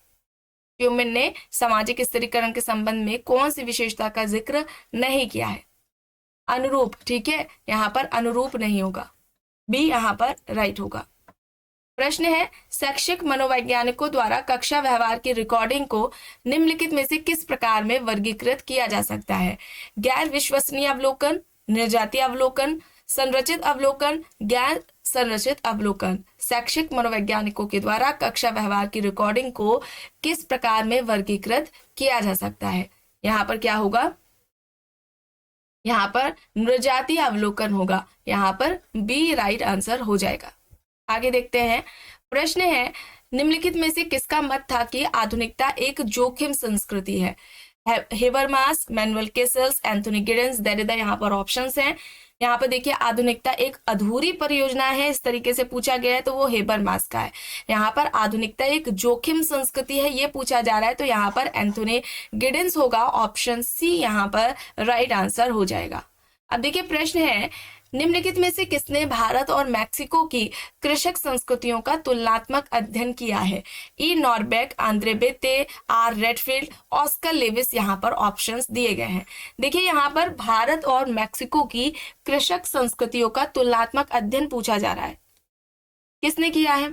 ट्यूमेन ने सामाजिक स्थिरीकरण के संबंध में कौन सी विशेषता का जिक्र नहीं किया है, अनुरूप, ठीक है, यहाँ पर अनुरूप नहीं होगा, बी यहाँ पर राइट होगा। प्रश्न है, शैक्षिक मनोवैज्ञानिकों द्वारा कक्षा व्यवहार की रिकॉर्डिंग को निम्नलिखित में से किस प्रकार में वर्गीकृत किया जा सकता है, गैर विश्वसनीय अवलोकन, निर्जातीय अवलोकन, संरचित अवलोकन, गैर संरचित अवलोकन। शैक्षिक मनोवैज्ञानिकों के द्वारा कक्षा व्यवहार की रिकॉर्डिंग को किस प्रकार में वर्गीकृत किया जा सकता है, यहाँ पर क्या होगा, यहाँ पर निर्जातीय अवलोकन होगा, यहाँ पर बी राइट आंसर हो जाएगा। आगे देखते हैं। प्रश्न है, निम्नलिखित में से किसका मत था कि आधुनिकता एक जोखिम संस्कृति है, हेबरमास, मैनुअल केसेल्स, एंथोनी गिडेंस, देरिडा यहाँ पर ऑप्शंस हैं। यहाँ पर देखिए आधुनिकता एक अधूरी परियोजना है, इस तरीके से पूछा गया है तो वो हेबरमास का है। यहाँ पर आधुनिकता एक जोखिम संस्कृति है, ये पूछा जा रहा है तो यहाँ पर एंथोनी गिडेंस होगा, ऑप्शन सी यहाँ पर राइट आंसर हो जाएगा। अब देखिए प्रश्न है, निम्नलिखित में से किसने भारत और मैक्सिको की कृषक संस्कृतियों का तुलनात्मक अध्ययन किया है? E Norbeck, Andre Beteille, R Redfield, Oscar Lewis, यहाँ पर ऑप्शंस दिए गए हैं। देखिए यहाँ पर भारत और मैक्सिको की कृषक संस्कृतियों का तुलनात्मक अध्ययन पूछा जा रहा है, किसने किया है?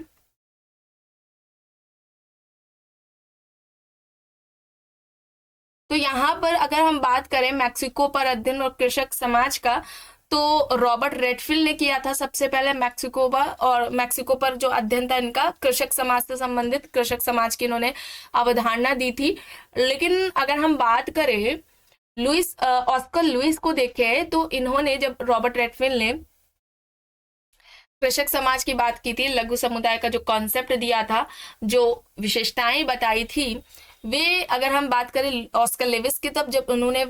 तो यहाँ पर अगर हम बात करें मैक्सिको पर अध्ययन और कृषक समाज का, तो रॉबर्ट रेडफील्ड ने किया था सबसे पहले मैक्सिको पर, और मैक्सिको पर जो अध्ययन था इनका कृषक समाज से संबंधित, कृषक समाज की इन्होंने अवधारणा दी थी। लेकिन अगर हम बात करें ऑस्कर लुइस को देखें तो इन्होंने, जब रॉबर्ट रेडफील्ड ने कृषक समाज की बात की थी, लघु समुदाय का जो कॉन्सेप्ट दिया था, जो विशेषताएं बताई थी, वे अगर हम बात करें ऑस्कर लेविस की, तब जब उन्होंने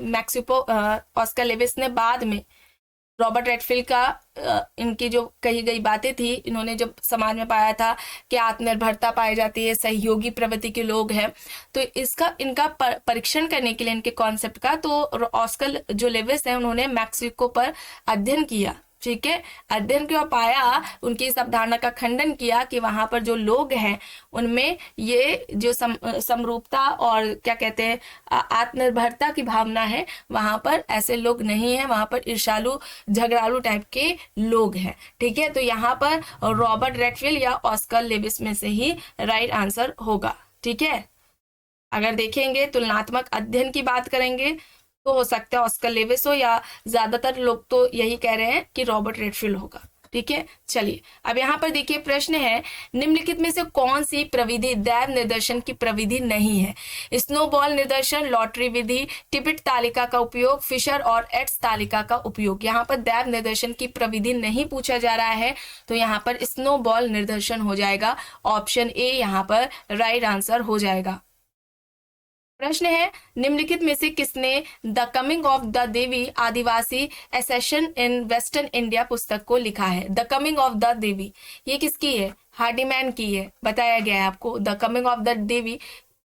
ऑस्कर लेविस ने बाद में रॉबर्ट रेडफील्ड का इनकी जो कही गई बातें थी, इन्होंने जब समाज में पाया था कि आत्मनिर्भरता पाई जाती है, सहयोगी प्रवृत्ति के लोग हैं, तो इनका परीक्षण करने के लिए इनके कॉन्सेप्ट का, तो ऑस्कर जो लेविस है उन्होंने मैक्सिको पर अध्ययन किया। ठीक है, अध्ययन किया, पाया, उनकी इस अवधारणा का खंडन किया कि वहां पर जो लोग हैं उनमें ये जो समरूपता और क्या कहते हैं आत्मनिर्भरता की भावना है, वहां पर ऐसे लोग नहीं है, वहां पर ईर्ष्यालु झगड़ालू टाइप के लोग हैं। ठीक है, तो यहाँ पर रॉबर्ट रेडफील्ड या ऑस्कर लेविस में से ही राइट आंसर होगा। ठीक है, अगर देखेंगे तुलनात्मक अध्ययन की बात करेंगे तो हो सकता है ऑस्कर लेविस हो, या ज्यादातर लोग तो यही कह रहे हैं कि रॉबर्ट रेडफील्ड होगा। ठीक है, चलिए अब यहाँ पर देखिए प्रश्न है, निम्नलिखित में से कौन सी प्रविधि दैव निर्देशन की प्रविधि नहीं है? स्नोबॉल निर्देशन, लॉटरी विधि, टिपिट तालिका का उपयोग, फिशर और एक्स तालिका का उपयोग। यहाँ पर दैव निर्देशन की प्रविधि नहीं पूछा जा रहा है, तो यहाँ पर स्नोबॉल निर्देशन हो जाएगा, ऑप्शन ए यहाँ पर राइट आंसर हो जाएगा। प्रश्न है, निम्नलिखित में से किसने the coming of the Devi Adivasi assertion in western India पुस्तक को लिखा है? The coming of the Devi ये किसकी है? हार्डीमैन की है, बताया गया है आपको। द कमिंग ऑफ द देवी,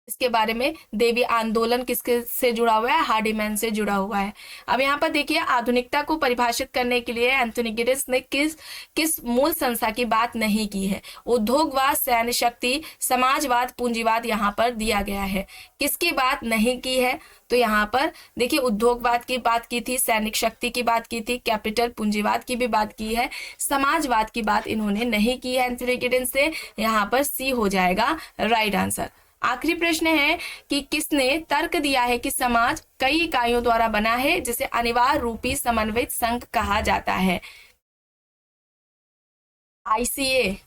इसके बारे में देवी आंदोलन किसके से जुड़ा हुआ है? हार्डीमैन से जुड़ा हुआ है। अब यहाँ पर देखिए आधुनिकता को परिभाषित करने के लिए एंथोनी गिडेंस ने किस मूल संस्था की बात नहीं की है? उद्योगवाद, सैन्य शक्ति, समाजवाद, पूंजीवाद यहाँ पर दिया गया है। किसकी बात नहीं की है? तो यहाँ पर देखिए उद्योगवाद की बात की थी, सैनिक शक्ति की बात की थी, कैपिटल पूंजीवाद की भी बात की है, समाजवाद की बात इन्होंने नहीं की है एंथोनी गिडेंस से। यहाँ पर सी हो जाएगा राइट आंसर। आखिरी प्रश्न है कि किसने तर्क दिया है कि समाज कई इकाइयों द्वारा बना है जिसे अनिवार्य रूपी समन्वित संघ कहा जाता है? आईसीए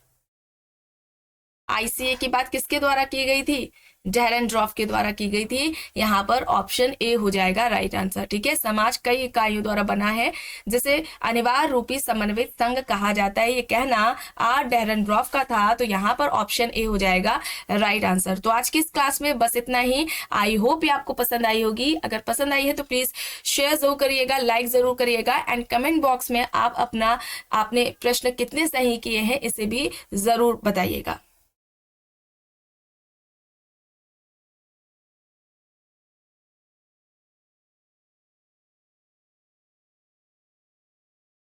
की बात किसके द्वारा की गई थी? डेरेनड्रॉफ के द्वारा की गई थी। यहाँ पर ऑप्शन ए हो जाएगा राइट आंसर। ठीक है, समाज कई इकाइयों द्वारा बना है जिसे अनिवार्य रूपी समन्वित संघ कहा जाता है, ये कहना आर डेरेनड्रॉफ का था, तो यहाँ पर ऑप्शन ए हो जाएगा राइट आंसर। तो आज की इस क्लास में बस इतना ही। आई होप ये आपको पसंद आई होगी। अगर पसंद आई है तो प्लीज शेयर जरूर करिएगा, लाइक जरूर करिएगा, एंड कमेंट बॉक्स में आप आपने प्रश्न कितने सही किए हैं इसे भी जरूर बताइएगा।